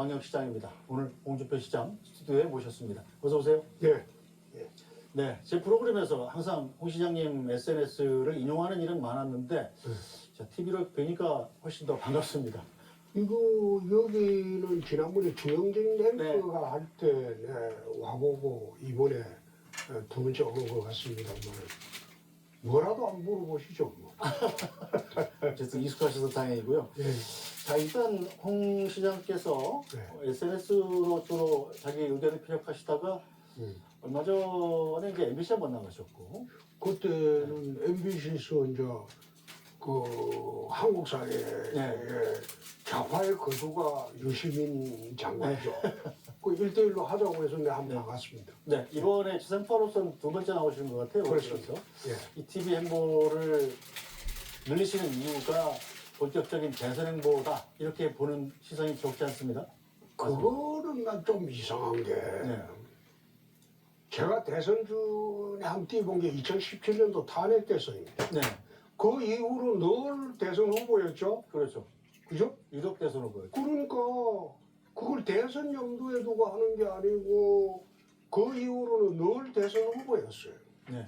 광역시장입니다. 오늘 홍준표 시장 스튜디오에 모셨습니다. 어서 오세요. 네. 네, 제 프로그램에서 항상 홍 시장님 SNS를 인용하는 일은 많았는데 자, TV로 뵈니까 훨씬 더 반갑습니다. 여기는 지난번에 주영진 앵커가 네. 할 때 와보고 이번에 두 번째 오는 것 같습니다만 뭐라도 안 물어보시죠. 뭐. 어쨌든 익숙하셔서 다행이고요. 네. 자, 일단 홍 시장께서 네. SNS로 주로 자기 의견을 피력하시다가 음. 얼마 전에 이제 MBC 한번 나가셨고 그때는 MBC에서 이제 그 한국 사회의 네. 좌파의 거두가 유시민 장관이죠. 그 1대1로 하자고 해서 내가 한번 나갔습니다. 네, 이번에 지상파로서는 두 번째 나오시는 것 같아요. 그렇습니다. 그래서 예. 이 TV 행보를 늘리시는 이유가 본격적인 대선 행보다 이렇게 보는 시선이 적지 않습니다. 그거는 난 좀 이상한 게 네. 제가 대선 중에 한 뛰어본 게 2017년도 탄핵 대선입니다. 네, 그 이후로 늘 대선 후보였죠. 그렇죠. 그죠? 유력 대선 후보였죠. 그러니까 그걸 대선 염두에 두고 하는 게 아니고 그 이후로는 늘 대선 후보였어요. 네,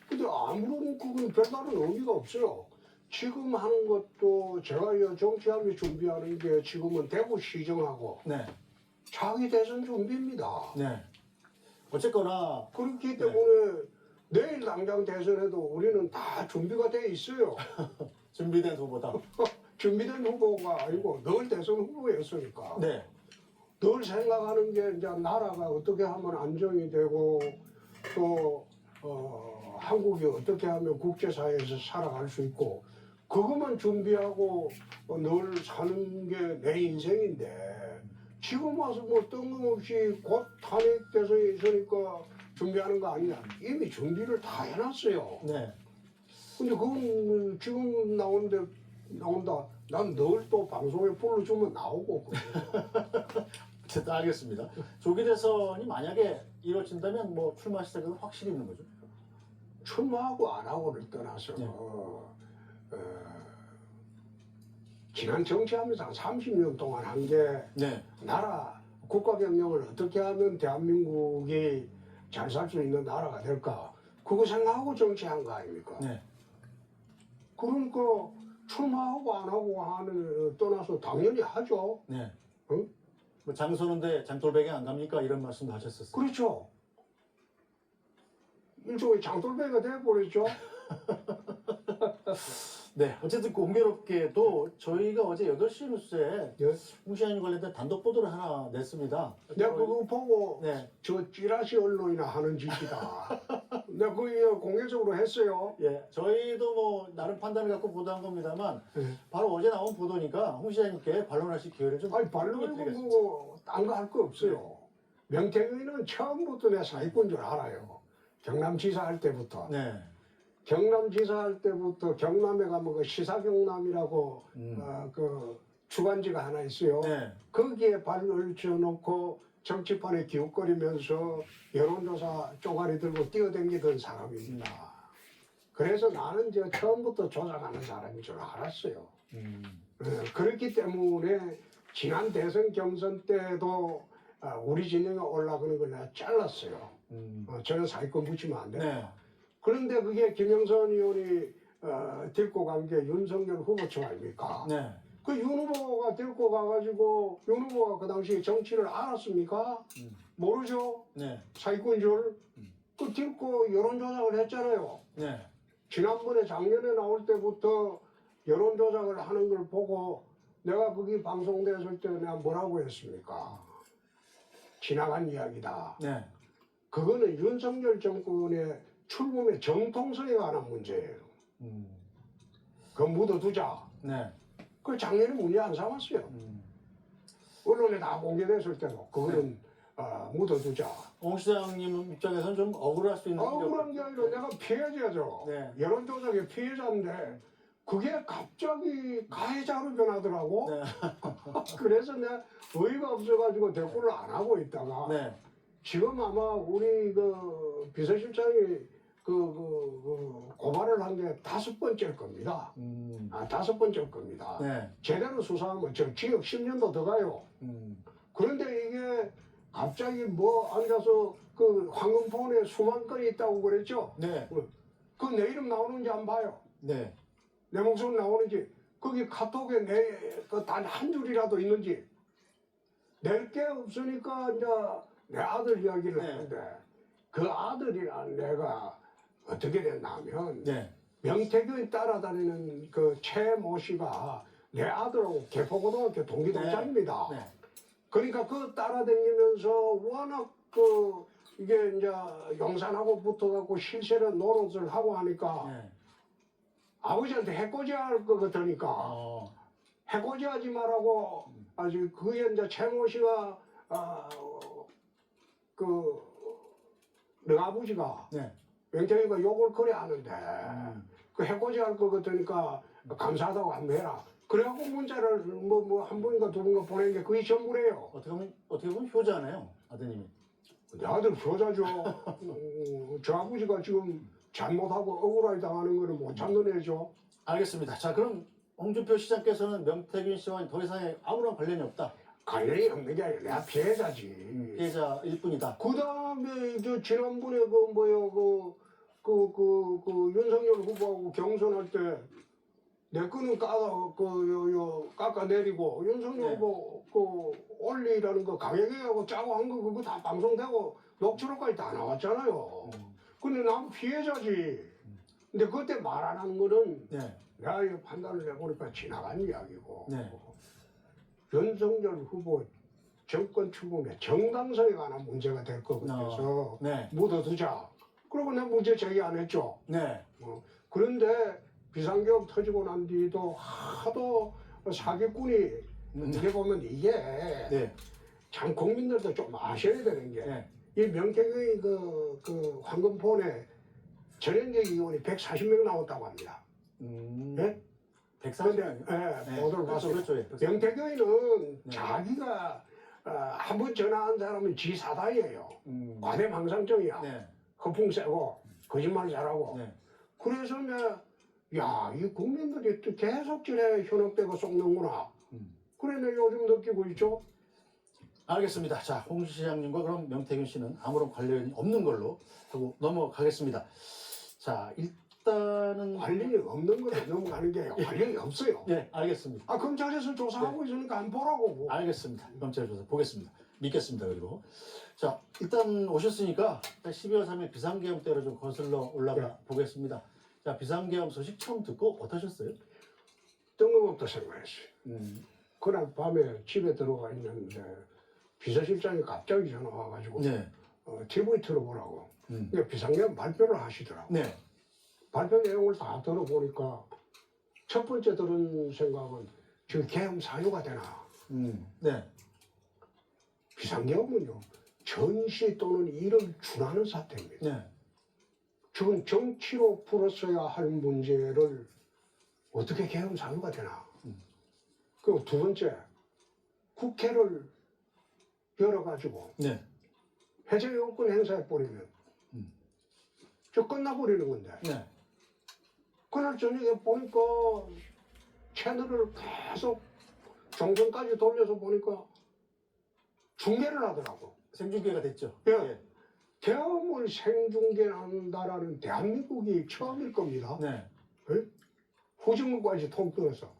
근데 아무런 그건 별다른 의미가 없어요. 지금 하는 것도 제가 정치하며 준비하는 게 지금은 대구시정하고 네, 자기 대선 준비입니다. 네. 어쨌거나 그렇기 때문에 내일 당장 대선에도 우리는 다 준비가 돼 있어요. 준비된 후보다. 준비된 후보가 아니고 늘 대선 후보였으니까. 네, 늘 생각하는 게 이제 나라가 어떻게 하면 안정이 되고 또 한국이 어떻게 하면 국제사회에서 살아갈 수 있고 그것만 준비하고 늘 사는 게 내 인생인데 지금 와서 뭐 뜬금없이 곧 탄핵 대선이 있으니까 준비하는 거 아니냐. 이미 준비를 다 해놨어요. 네. 근데 그건 지금 나온다. 난 늘 또 방송에 불러주면 나오고. 어쨌든 알겠습니다. 조기 대선이 만약에 이루어진다면 뭐 출마 시작은 확실히 있는 거죠. 출마하고 안 하고를 떠나서 네. 지난 정치하면서 한 30년 동안 한 게 네, 나라 국가 경영을 어떻게 하면 대한민국이 잘 살 수 있는 나라가 될까 그거 생각하고 정치한 거 아닙니까? 네, 그러니까 출마하고 안 하고 하는 떠나서 당연히 하죠. 네. 응? 뭐 장소는데 장돌배기 안 갑니까? 이런 말씀도 하셨었어요. 그렇죠. 일종의 장돌배가 돼버렸죠. 네, 어쨌든 공교롭게도 저희가 어제 8시 뉴스에 예. 홍 시장님 관련된 단독 보도를 하나 냈습니다. 내가 그거 보고 네, 저 찌라시 언론이나 하는 짓이다. 내가 그거 공개적으로 했어요. 예, 저희도 뭐 나름 판단을 갖고 보도한 겁니다만 바로 어제 나온 보도니까 홍 시장님께 반론하실 기회를 좀 아니 반론은 드리겠습니다. 그거 딴 거 할 거 없어요. 명태균은 처음부터 내 사기꾼 줄 알아요. 경남지사 할 때부터. 네, 경남지사 할 때부터 경남에 가면 그 시사경남이라고 그 주간지가 하나 있어요. 네, 거기에 발을 쥐어놓고 정치판에 기웃거리면서 여론조사 쪼가리 들고 뛰어다니던 사람입니다. 그래서 나는 저 처음부터 조작하는 사람인 줄 알았어요. 그렇기 때문에 지난 대선 경선 때도 우리 진영에 올라가는 걸 내가 잘랐어요. 저는 사기꾼 붙이면 안 돼요. 네, 그런데 그게 김영선 의원이 데리고 간 게 윤석열 후보처 아닙니까? 네, 그 윤 후보가 데리고 가가지고 윤 후보가 그 당시에 정치를 알았습니까? 모르죠. 네, 사기꾼 줄. 그 데리고 여론조작을 했잖아요. 네, 지난번에 작년에 나올 때부터 여론조작을 하는 걸 보고 내가 거기 방송됐을 때 내가 뭐라고 했습니까? 지나간 이야기다. 네, 그거는 윤석열 정권의 출범의 정통성에 관한 문제예요. 그거 묻어두자. 네, 그 작년에 문제 안 삼았어요. 언론에 다 공개됐을 때도 그거는 묻어두자. 홍 시장님 입장에서는 좀 억울할 수 있는 억울한 게 아니라 내가 피해자죠. 네. 여론조작의 피해자인데 그게 갑자기 가해자로 변하더라고. 네, 그래서 내가 의의가 없어가지고 대꾸를 안 하고 있다가 네, 지금 아마 우리 그 비서실장이 고발을 한 게 5번째일 겁니다. 5번째일 겁니다. 네, 제대로 수사하면 저 징역 10년도 더 가요. 갑자기 뭐 앉아서 그 황금폰에 수만 건이 있다고 그랬죠? 네. 그 내 이름 나오는지 안 봐요. 네. 내 목소리 나오는지. 거기 카톡에 단 한 줄이라도 있는지. 낼 게 없으니까 이제 내 아들 이야기를 네. 하는데 그 아들이랑 내가 어떻게 됐냐면 네. 명태균 따라다니는 그 최모 씨가 내 아들하고 개포고등학교 동기동창입니다. 네. 그러니까 그 따라다니면서 워낙 그 이게 이제 용산하고 붙어갖고 실세를 노릇을 하고 하니까 네. 아버지한테 해코지할 것 같으니까 해코지하지 말라고 아주 그게 이제 최모 씨가 너 아버지가 네. 명태이가 욕을 그래 하는데 그 해코지할 것 같으니까 감사하다고 한번 해라. 그래갖고 문자를 뭐 한 번인가 두 번인가 보낸 게 그게 전부래요. 어떻게 보면 효자네요, 아드님이. 내 아들 효자죠. 저 아버지가 지금 잘못하고 억울하게 당하는 거는 못 참는 애죠. 알겠습니다. 자, 그럼 홍준표 시장께서는 명태균 씨와는 더 이상의 아무런 관련이 없다. 관련이 없는 게 아니라 내가 피해자지. 피해자일 뿐이다. 그 다음에 저 지난번에 그 뭐요 그 윤석열 후보하고 경선할 때 내 거는 깎아내리고 윤석열 네. 후보 그 올리라는 거 강행하고 짜고 한 거 그거 다 방송되고 녹취록까지 다 나왔잖아요. 근데 난 피해자지. 근데 그때 말 안 하는 거는 네. 내가 이거 판단을 해보니까 지나간 이야기고 네. 윤석열 후보 정권 추궁의 정당성에 관한 문제가 될 것 같아서 네. 묻어두자. 그리고 내가 문제 제기 안 했죠. 네. 그런데 비상계엄 터지고 난 뒤도 하도 사기꾼이 어떻게 보면 이게 네. 참 국민들도 좀 아셔야 되는 게 네. 이 명태균이 그 황금폰에 전현직 의원이 140명 나왔다고 합니다. 네? 140. 그런데 보도를 봤어요. 그렇죠. 예. 명태균은 네. 자기가 한 번 전화한 사람은 지 사다예요. 과대망상증이야. 네. 허풍 세고 거짓말 잘하고. 네. 그래서 야, 이 국민들이 또 계속 저래 현혹되고 속는구나. 그래 내가 요즘 느끼고 있죠. 알겠습니다. 자, 홍 시장님과 그럼 명태균 씨는 아무런 관련이 없는 걸로 하고 넘어가겠습니다. 자, 일단은 관련이 없는 거는 넘어가는 게 관련이 없어요. 네, 알겠습니다. 검찰에서 조사하고 있으니까 안 보라고. 알겠습니다. 검찰 조사 보겠습니다. 믿겠습니다. 그리고 자, 일단 오셨으니까 12월 3일 비상계엄 때로 좀 거슬러 올라가 보겠습니다. 자, 비상계엄 소식 처음 듣고 어떠셨어요? 뜬금없다 생각했어요. 그날 밤에 집에 들어가 있는데 비서실장이 갑자기 전화 와가지고 네. TV 틀어보라고. 그러니까 비상계엄 발표를 하시더라고. 네. 발표 내용을 다 들어보니까 첫 번째 들은 생각은 지금 계엄 사유가 되나. 네. 비상계엄은요 전시 또는 일을 준하는 사태입니다. 네. 지금 정치로 풀었어야 할 문제를 어떻게 계엄 사유가 되나. 그리고 두 번째 국회를 열어가지고 네. 해제 요건 행사해버리면 저 끝나버리는 건데. 네. 그날 저녁에 보니까 채널을 계속 정선까지 돌려서 보니까 중계를 하더라고. 생중계가 됐죠. 예. 계엄을 생중계한다라는 대한민국이 처음일 겁니다. 네. 후진국까지 통틀어서.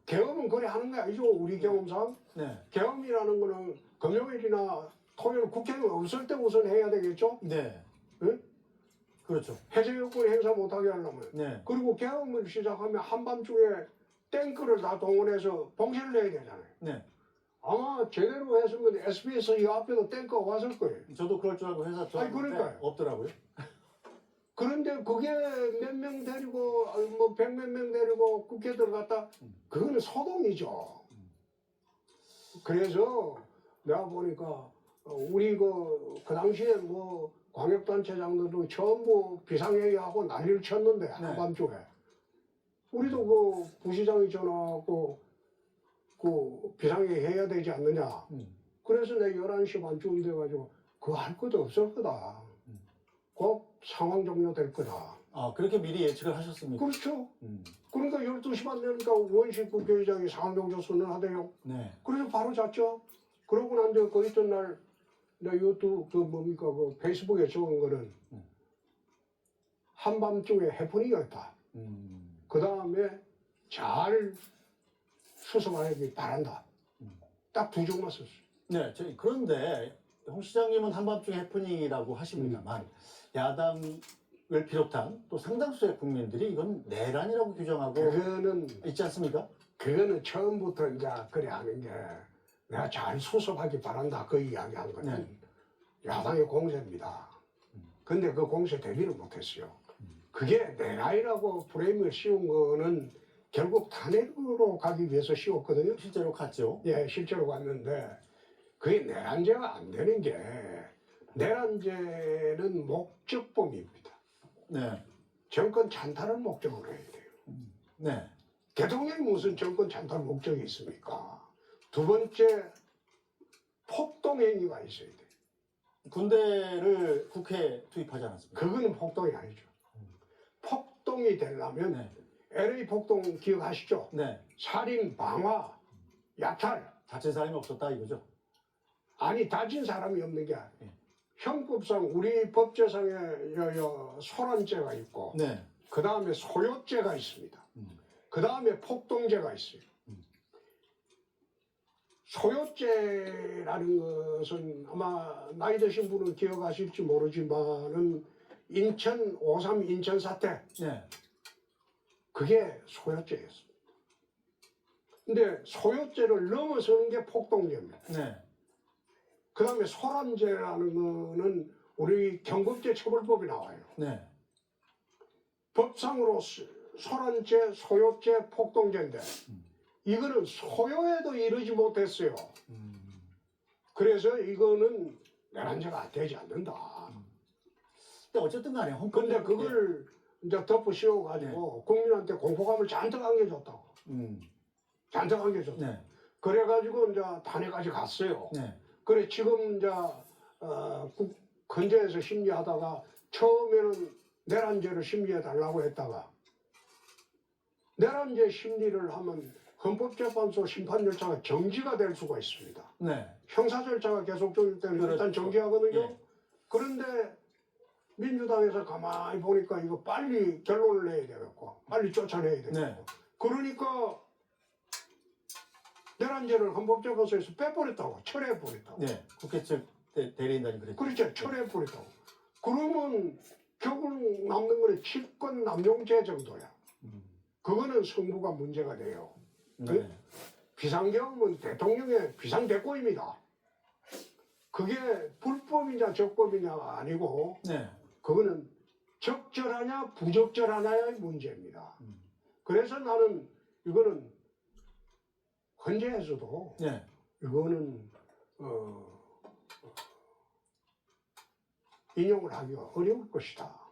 계엄은 그래 하는 거 아니죠. 우리 경험상. 네. 계엄이라는 거는 금요일이나 토요일 국회는 없을 때 우선 해야 되겠죠. 네. 예? 그렇죠. 해제 요건 행사 못하게 하려면. 네. 그리고 계엄을 시작하면 한밤중에 탱크를 다 동원해서 봉쇄를 내야 되잖아요. 네. 아마 제대로 했으면 SBS 이 앞에도 탱크가 왔을 거예요. 저도 그럴 줄 알고 회사 아니, 들어갔는데 그러니까요. 없더라고요. 그런데 그게 몇 명 데리고 뭐 100몇 명 데리고 국회 들어갔다 그거는 소동이죠. 그래서 내가 보니까 우리 그 당시에 뭐 광역단체장들도 전부 비상회의하고 난리를 쳤는데 한밤중에 우리도 그 부시장이 전화하고 그 비상회의 해야 되지 않느냐. 그래서 내 11시 반쯤 돼가지고 그거 할 것도 없을 거다. 곧 상황 종료될 거다. 아, 그렇게 미리 예측을 하셨습니까? 그렇죠. 그러니까 12시 반 되니까 원식 국회의장이 상황 종료 선언하대요. 네. 그래서 바로 잤죠. 그러고 난 뒤에 그 있던 날 유튜브 그 뭡니까 그 페이스북에 적은 거는 한밤중에 해프닝이었다. 그 다음에 잘 수습하기 바란다. 딱 두 줄만 썼어요. 네, 그런데 홍 시장님은 한밤중에 해프닝이라고 하십니다만 야당을 비롯한 또 상당수의 국민들이 이건 내란이라고 규정하고 그거는 있지 않습니까? 처음부터 이제 그래 하는 게 내가 잘 수습하기 바란다 그 이야기한 거는 네. 야당의 공세입니다. 근데 그 공세 대비를 못했어요. 그게 내란이라고 프레임을 씌운 거는 결국 탄핵으로 가기 위해서 씌웠거든요. 실제로 갔죠. 예, 실제로 갔는데 그게 내란죄가 안 되는 게 내란죄는 목적범입니다. 네, 정권 찬탈을 목적으로 해야 돼요. 네, 대통령이 무슨 정권 찬탈 목적이 있습니까? 두 번째, 폭동행위가 있어야 돼요. 군대를 국회에 투입하지 않았습니까? 그거는 폭동이 아니죠. 폭동이 되려면 네, LA 폭동 기억하시죠? 네, 살인, 방화, 약탈. 다친 사람이 없었다 이거죠. 아니 다친 사람이 없는 게 네. 형법상 우리 법제상에 소란죄가 있고 네, 그 다음에 소요죄가 있습니다. 그 다음에 폭동죄가 있어요. 소요죄라는 것은 아마 나이 드신 분은 기억하실지 모르지만은 인천 5.3 인천 사태 네, 그게 소요죄였습니다. 근데 소요죄를 넘어서는 게 폭동죄입니다. 네, 그 다음에 소란죄라는 거는 우리 경범죄 처벌법이 나와요. 네, 법상으로 소란죄, 소요죄, 폭동죄인데 이거는 소요에도 이르지 못했어요. 그래서 이거는 내란죄가 되지 않는다. 근데 어쨌든 간에 헌법. 근데 그걸 이제 덮어 씌워가지고 국민한테 공포감을 잔뜩 안겨줬다고. 잔뜩 안겨줬다. 네, 그래가지고 이제 탄핵까지 갔어요. 네, 그래 지금 이제 헌재에서 심리하다가 처음에는 내란죄를 심리해 달라고 했다가 내란죄 심리를 하면 헌법재판소 심판 절차가 정지가 될 수가 있습니다. 네, 형사 절차가 계속될 때는 일단 그렇죠. 정지하거든요. 예. 그런데 민주당에서 가만히 보니까 이거 빨리 결론을 내야 되겠고 빨리 쫓아내야 되겠고 네. 그러니까 내란죄를 헌법재판소에서 빼버렸다고 철회해버렸다고. 네, 국회 측 대리인단이 그랬죠. 그렇죠. 철회해버렸다고. 그러면 결국 남는 거는 직권 남용죄 정도야. 그거는 성부가 문제가 돼요. 네, 비상계엄은 대통령의 비상대권입니다. 그게 불법이냐 적법이냐가 아니고 네, 그거는 적절하냐 부적절하냐의 문제입니다. 그래서 나는 이거는 헌재에서도 네. 이거는 인용을 하기가 어려울 것이다.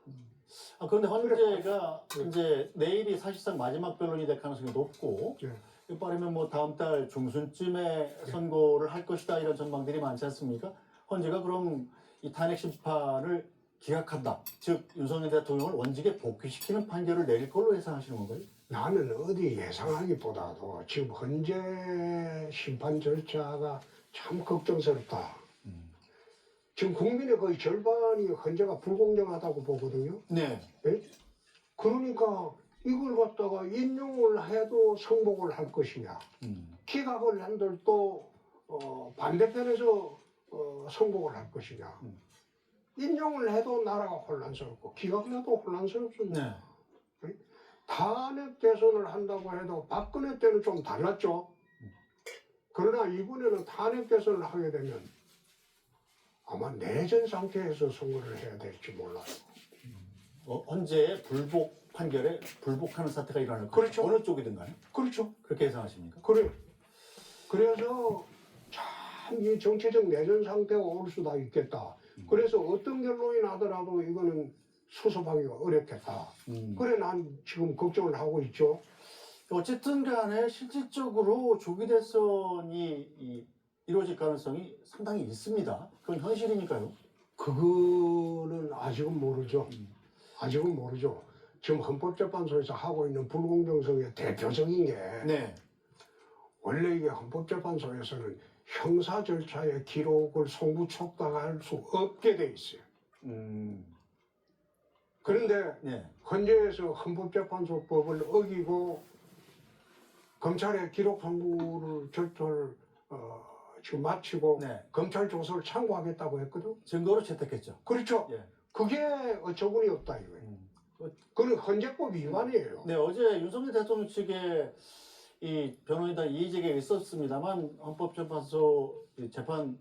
아, 그런데 헌재가 이제 내일이 사실상 마지막 변론이 될 가능성이 높고 네. 빠르면 뭐 다음 달 중순쯤에 선고를 할 것이다 이런 전망들이 많지 않습니까? 헌재가 그럼 이 탄핵 심판을 기각한다. 즉 윤석열 대통령을 원직에 복귀시키는 판결을 내릴 걸로 예상하시는 건가요? 나는 어디 예상하기보다도 지금 헌재 심판 절차가 참 걱정스럽다. 지금 국민의 거의 절반이 헌재가 불공정하다고 보거든요. 네. 네? 그러니까 이걸 갖다가 인용을 해도 성복을 할 것이냐. 기각을 한들도 반대편에서 성복을 할 것이냐. 인용을 해도 나라가 혼란스럽고 기각을 해도 혼란스럽습니다. 네. 탄핵 개선을 한다고 해도 박근혜 때는 좀 달랐죠. 그러나 이번에는 탄핵 개선을 하게 되면 아마 내전 상태에서 선거를 해야 될지 몰라요. 헌재의 불복 판결에 불복하는 사태가 일어날 거죠. 그렇죠. 어느 쪽이든 간에. 그렇죠. 그렇게 예상하십니까? 그래. 그래서 참 이 정치적 내전 상태가 올 수도 있겠다. 그래서 어떤 결론이 나더라도 이거는 수습하기가 어렵겠다. 그래 난 지금 걱정을 하고 있죠. 어쨌든 간에 실질적으로 조기 대선이 이루어질 가능성이 상당히 있습니다. 그건 현실이니까요. 그거는 아직은 모르죠. 아직은 모르죠. 지금 헌법재판소에서 하고 있는 불공정성의 대표적인 게 네. 원래 이게 헌법재판소에서는 형사 절차의 기록을 송구 촉탁할 수 없게 돼 있어요. 그런데 네. 헌재에서 헌법재판소법을 어기고 검찰의 기록 송구를 절차를 지금 마치고 네. 검찰 조서를 참고하겠다고 했거든. 증거로 채택했죠. 그렇죠. 예. 그게 어처구니 없다 이거예요. 그건 헌재법 위반이에요. 네, 어제 윤석열 대통령 측에 이 변호인단 이의제기가 있었습니다만 헌법재판소 재판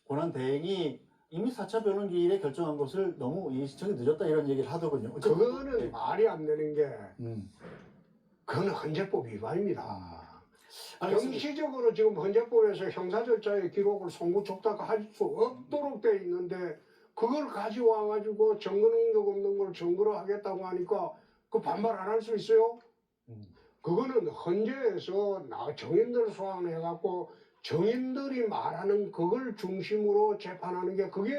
권한 대행이 이미 4차 변론기일에 결정한 것을 너무 이 시청이 늦었다 이런 얘기를 하더군요. 그거는 네. 말이 안 되는 게 음. 그건 헌재법 위반입니다. 알겠습니다. 정시적으로 지금 헌재법에서 형사 절차의 기록을 송구 촉탁할 수 없도록 돼 있는데 그걸 가지고 와가지고 증거 능력 없는 걸 증거로 하겠다고 하니까 그 반발 안 할 수 있어요? 그거는 헌재에서 정인들 소환해갖고 정인들이 말하는 그걸 중심으로 재판하는 게 그게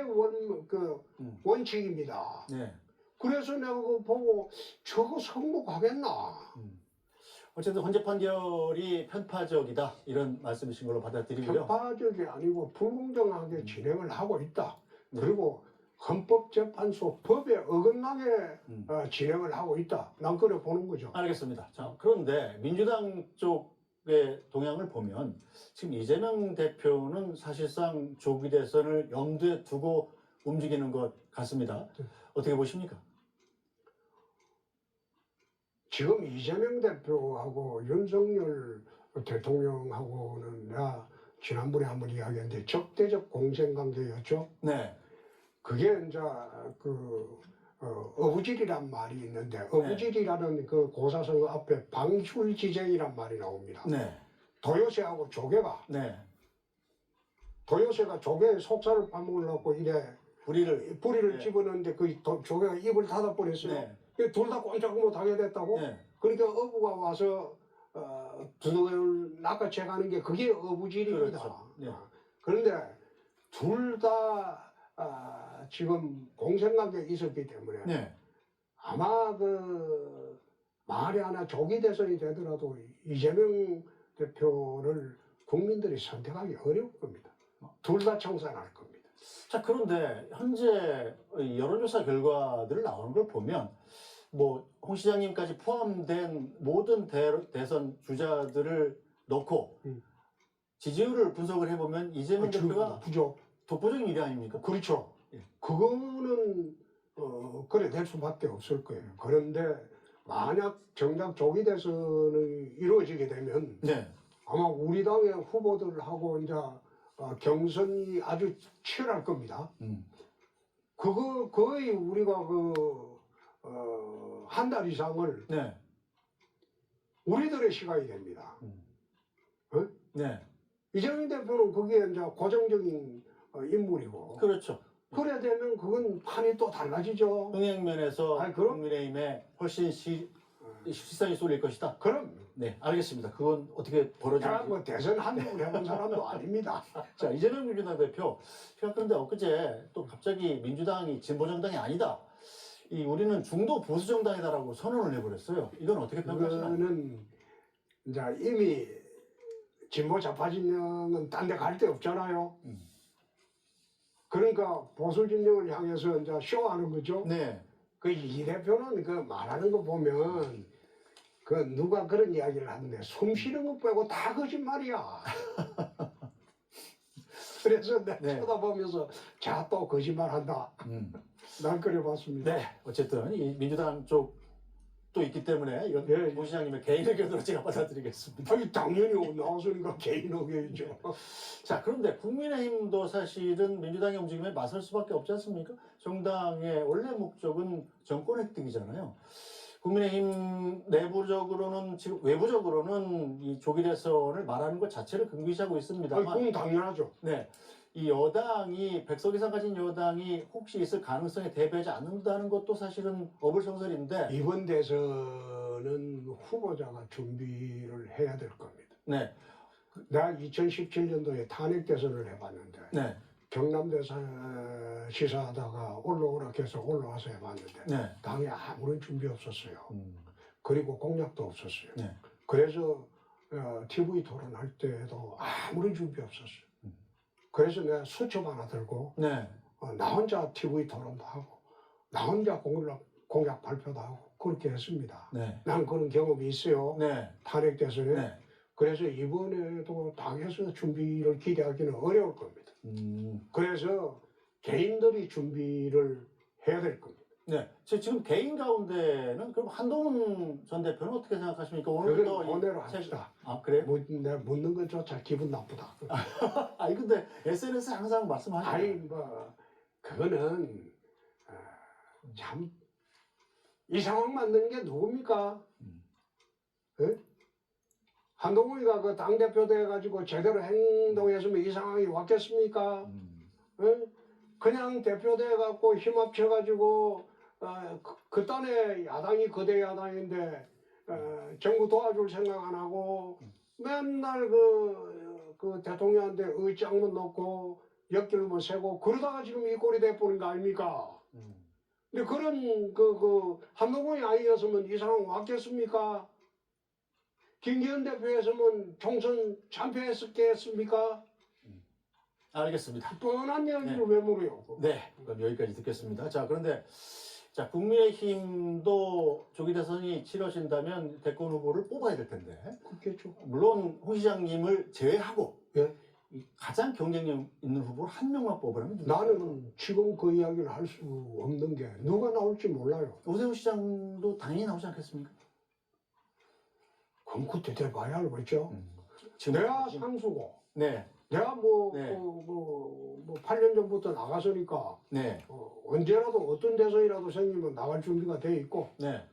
원칙입니다. 네. 그래서 내가 그거 보고 저거 성공하겠나? 어쨌든 헌재 판결이 편파적이다 이런 말씀이신 걸로 받아들이고요. 편파적이 아니고 불공정하게 진행을 하고 있다. 그리고 헌법재판소 법에 어긋나게 진행을 하고 있다. 난 그래 보는 거죠. 알겠습니다. 자, 그런데 민주당 쪽의 동향을 보면 지금 이재명 대표는 사실상 조기 대선을 염두에 두고 움직이는 것 같습니다. 어떻게 보십니까? 지금 이재명 대표하고 윤석열 대통령하고는 내가 지난번에 한번 이야기했는데 적대적 공생관계였죠. 네. 그게 이제 어부질이란 말이 있는데 어부질이라는 그 고사성 앞에 방출지쟁이란 말이 나옵니다. 네. 도요새하고 조개가 네. 도요새가 조개의 속살을 파먹으려고 이래 불의를 뿌리를 집어넣는데 그 조개가 입을 닫아버렸어요. 네. 둘 다 꼼짝 못하게 됐다고. 네. 그러니까 어부가 와서 두둑을 낚아채가는 게 그게 어부질입니다. 그렇죠. 네. 그런데 둘 다 지금 공생관계에 있었기 때문에 네. 아마 그 말이 하나 조기 대선이 되더라도 이재명 대표를 국민들이 선택하기 어려울 겁니다. 둘 다 청산할 겁니다. 자, 그런데 현재 여론조사 결과들을 나오는 걸 보면 뭐 홍 시장님까지 포함된 모든 대선 주자들을 넣고 지지율을 분석을 해보면 이재명 대표가 부죠. 독보적인 1위 아닙니까? 그렇죠. 예. 그거는 그래 될 수밖에 없을 거예요. 그런데 만약 정작 조기 대선이 이루어지게 되면 네. 아마 우리 당의 후보들하고 이제 경선이 아주 치열할 겁니다. 그거 거의 우리가 한 달 이상을 네. 우리들의 시간이 됩니다. 네. 이재명 대표는 그게 이제 고정적인 인물이고. 그렇죠. 그래 되면 그건 판이 또 달라지죠. 흥행면에서 아니, 그럼? 국민의힘에 훨씬 시선이 쏠릴 것이다. 그럼 네, 알겠습니다. 그건 어떻게 벌어질지. 제가 뭐 대선 한번 해본 사람도 아닙니다. 자, 이재명 민주당 대표. 제가 그런데 엊그제 또 갑자기 민주당이 진보정당이 아니다. 우리는 중도 보수정당이다라고 선언을 해버렸어요. 이건 어떻게 평가하시나요? 그거는 이제 이미 진보 좌파 진영은 딴 데 갈 데 없잖아요. 그러니까 보수 진영을 향해서 이제 쇼하는 거죠. 네. 그 이 대표는 그 말하는 거 보면 그 누가 그런 이야기를 하는데 숨 쉬는 거 빼고 다 거짓말이야. 그래서 내가 네. 쳐다보면서 자 또 거짓말한다. 난 그래 봤습니다. 네. 어쨌든 이 민주당 쪽도 있기 때문에 이건 예, 예. 모 시장님의 개인 의견으로 제가 받아들이겠습니다. 아니 당연히 나왔으니까 개인 의견이죠. 자, 그런데 국민의힘도 사실은 민주당의 움직임에 맞설 수밖에 없지 않습니까? 정당의 원래 목적은 정권 획득이잖아요. 국민의힘 내부적으로는 지금 외부적으로는 이 조기 대선을 말하는 것 자체를 금기시하고 있습니다만, 그건 당연하죠. 네, 이 여당이 100석 이상 가진 여당이 혹시 있을 가능성에 대비하지 않는다는 것도 사실은 어불성설인데, 이번 대선은 후보자가 준비를 해야 될 겁니다. 네, 내가 2017년도에 탄핵 대선을 해봤는데 네, 경남대에서 시사하다가 올라오라 해서 올라와서 해봤는데 네, 당에 아무런 준비 없었어요. 그리고 공약도 없었어요. 네. 그래서 TV 토론할 때도 아무런 준비 없었어요. 그래서 내가 수첩 하나 들고 네. 나 혼자 TV 토론도 하고 나 혼자 공약 발표도 하고 그렇게 했습니다. 네. 난 그런 경험이 있어요. 네. 탄핵 대선에. 네. 그래서 이번에도 당에서 준비를 기대하기는 어려울 겁니다. 그래서 개인들이 준비를 해야 될 겁니다. 네. 지금 개인 가운데는 그럼 한동훈 전 대표는 어떻게 생각하십니까? 오늘 또 그건 번외로 합시다. 아, 그래요? 내가 묻는 것조차 기분 나쁘다. 아니 근데 SNS에 항상 말씀하시죠. 아니 뭐 그거는 참 이 상황 만드는 게 누굽니까? 예? 한동훈이가 그 당대표 돼가지고 제대로 행동했으면 이 상황이 왔겠습니까? 예? 그냥 대표 돼갖고 힘 합쳐가지고 그 딴에 야당이 거대 야당인데 정부 도와줄 생각 안 하고 맨날 그 대통령한테 의장문 넣고 옆길만 세고 그러다가 지금 이 꼴이 돼버린 거 아닙니까? 근데 그런 한동훈이 아니었으면 이 상황 왔겠습니까? 김기현 대표였으면 총선 참패했겠습니까? 알겠습니다. 뻔한 이야기를 네. 왜 물어요? 네, 그럼 여기까지 듣겠습니다. 자, 그런데 자 국민의힘도 조기 대선이 치러진다면 대권 후보를 뽑아야 될 텐데, 그렇겠죠. 물론 홍 시장님을 제외하고 예? 이 가장 경쟁력 있는 후보를 한 명만 뽑으라면 나는 지금 그 이야기를 할 수 없는 게 누가 나올지 몰라요. 오세훈 시장도 당연히 나오지 않겠습니까? 그럼 그때 돼봐야 알겠죠. 지금 내가 상수고 네, 내가 네. 8년 전부터 나가서니까 네, 언제라도 어떤 대선이라도 생기면 나갈 준비가 돼 있고 네.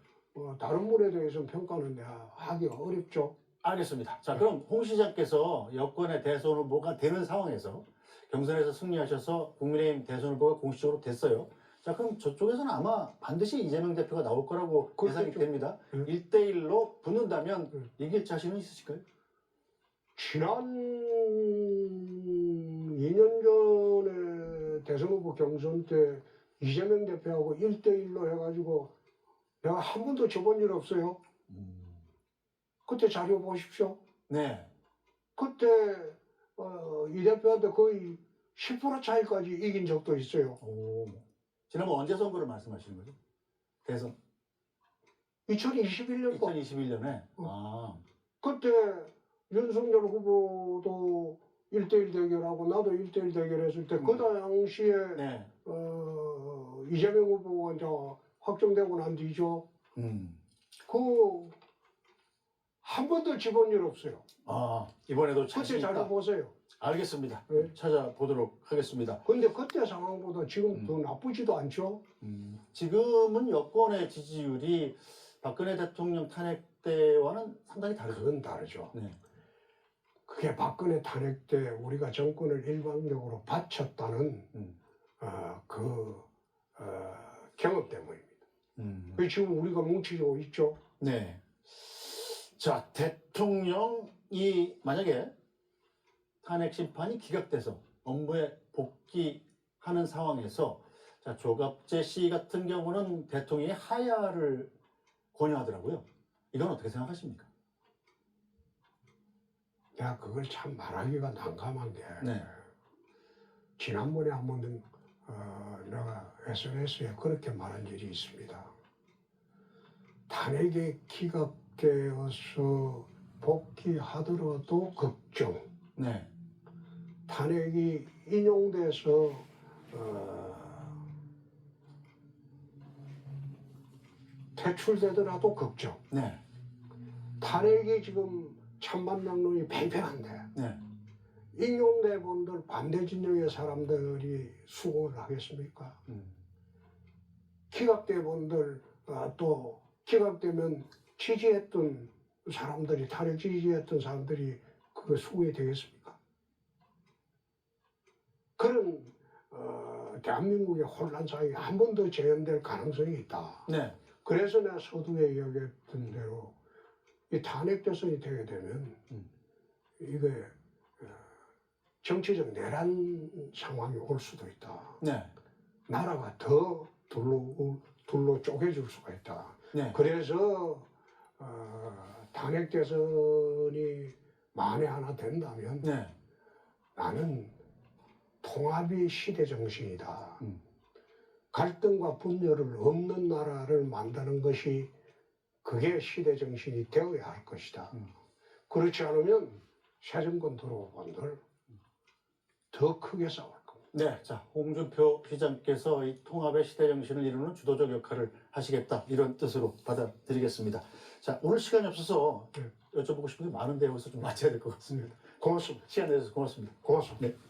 다른 분에 대해서는 평가는 내가 하기가 어렵죠. 알겠습니다. 자, 그럼 홍 시장께서 여권의 대선 후보가 되는 상황에서 경선에서 승리하셔서 국민의힘 대선 후보가 공식적으로 됐어요. 자, 그럼 저쪽에서는 아마 반드시 이재명 대표가 나올 거라고 그렇겠죠. 예상이 됩니다. 응. 1대1로 붙는다면 응. 이길 자신은 있으실까요? 지난 2년 전에 대선 후보 경선 때 이재명 대표하고 1대1로 해가지고 내가 한 번도 져본 일 없어요. 그때 자료 보십시오. 네. 그때 이 대표한테 거의 10% 차이까지 이긴 적도 있어요. 오. 지난번 언제 선거를 말씀하시는 거죠? 대선 2021년 거. 2021년에. 아. 그때 윤석열 후보도 1대1 대결하고 나도 1대1 대결했을 때 그 당시에 네. 이재명 후보가 이제 확정되고 난 뒤죠. 한 번도 집은 일 없어요. 아, 이번에도 그때 자신 자료 있다. 보세요. 알겠습니다. 네. 찾아보도록 하겠습니다. 근데 그때 상황보다 지금 더 나쁘지도 않죠. 지금은 여권의 지지율이 박근혜 대통령 탄핵 때와는 상당히 다르죠. 그건 다르죠. 네. 그게 박근혜 탄핵 때 우리가 정권을 일방적으로 바쳤다는 경험 때문입니다. 그게 지금 우리가 뭉치고 있죠. 네. 자, 대통령이 만약에 탄핵 심판이 기각돼서 업무에 복귀하는 상황에서 자, 조갑재 씨 같은 경우는 대통령이 하야를 권유하더라고요. 이건 어떻게 생각하십니까? 내가 그걸 참 말하기가 난감한 게 네. 지난번에 한번 내가 SNS에 그렇게 말한 일이 있습니다. 탄핵이 기각되어서 복귀하더라도 걱정. 네. 탄핵이 인용돼서 퇴출되더라도 걱정. 네. 탄핵이 지금 찬반명론이 팽팽한데 네. 인용대본들 반대 진영의 사람들이 수긍을 하겠습니까? 기각대본들 또 기각되면 지지했던 사람들이 탄핵 지지했던 사람들이 그거 수긍이 되겠습니까? 그런 대한민국의 혼란 사회가 한 번 더 재현될 가능성이 있다. 네. 그래서 내가 서두에 이야기했던 대로 이 탄핵 대선이 되게 되면 이게 정치적 내란 상황이 올 수도 있다. 네. 나라가 더 둘로 쪼개질 수가 있다. 네. 그래서 탄핵 대선이 만에 하나 된다면 네. 나는 통합이 시대 정신이다. 음. 갈등과 분열을 없는 나라를 만드는 것이 그게 시대 정신이 되어야 할 것이다. 그렇지 않으면 새 정권 들어오건들 더 크게 싸울 겁니다. 네, 자 홍준표 시장께서 이 통합의 시대 정신을 이루는 주도적 역할을 하시겠다 이런 뜻으로 받아들이겠습니다. 자 오늘 시간이 없어서 여쭤보고 싶은 게 많은데 여기서 좀 마쳐야 될 것 같습니다. 고맙습니다. 시간 내주셔서 고맙습니다. 고맙습니다. 네.